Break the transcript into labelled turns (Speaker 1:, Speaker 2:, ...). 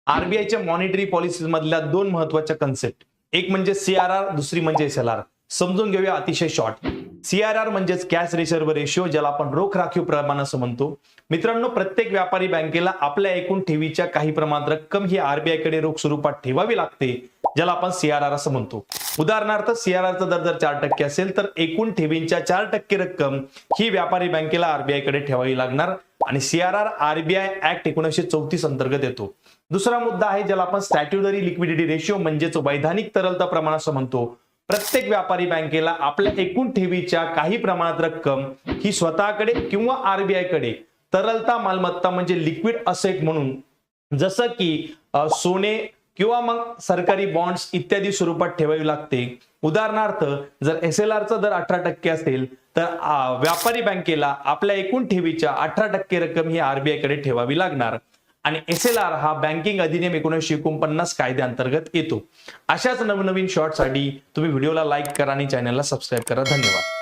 Speaker 1: आरबीआयच्या monetary policies मधल्या दोन महत्वाच्या कन्सेप्ट, एक म्हणजे सीआरआर, दुसरी म्हणजे एसएलआर. समजून घेऊया अतिशय शॉर्ट. सीआरआर म्हणजेच कॅश रिझर्व्ह रेशिओ, ज्याला आपण रोख राखीव प्रमाण असं म्हणतो. मित्रांनो, प्रत्येक व्यापारी बँकेला आपल्या एकूण ठेवीच्या काही प्रमाणात रक्कम ही आरबीआय कडे रोख स्वरूपात ठेवावी लागते, ज्याला आपण सीआरआर असं म्हणतो. उदाहरणार्थ, सीआरआरचा दर जर 4% असेल तर एकूण ठेवींच्या 4% रक्कम ही व्यापारी बँकेला आरबीआय कडे ठेवावी लागणार आणि सीआरआर आरबीआय ऍक्ट 1934 अंतर्गत येतो. दुसरा मुद्दा आहे ज्याला आपण स्टॅट्युटरी लिक्विडिटी रेशिओ म्हणजेच वैधानिक तरलता प्रमाण असं म्हणतो. प्रत्येक व्यापारी बँकेला आपल्या एकूण ठेवीच्या काही प्रमाणात रक्कम ही स्वतःकडे किंवा आरबीआय कडे तरलता मालमत्ता म्हणजे लिक्विड असेट म्हणून, जसं की सोने किंवा मग सरकारी बॉन्ड्स इत्यादी स्वरूपात ठेवावी लागते. उदाहरणार्थ, जर एसएलआरचा दर 18% असेल तर व्यापारी बँकेला आपल्या एकूण ठेवीच्या 18% रक्कम ही आरबीआय कडे ठेवावी लागणार आणि एसएलआर हा बँकिंग अधिनियम 1949 कायद्याअंतर्गत येतो. अशाच नवनवीन शॉर्टसाठी तुम्ही व्हिडिओला लाईक करा आणि चॅनलला सबस्क्राईब करा. धन्यवाद.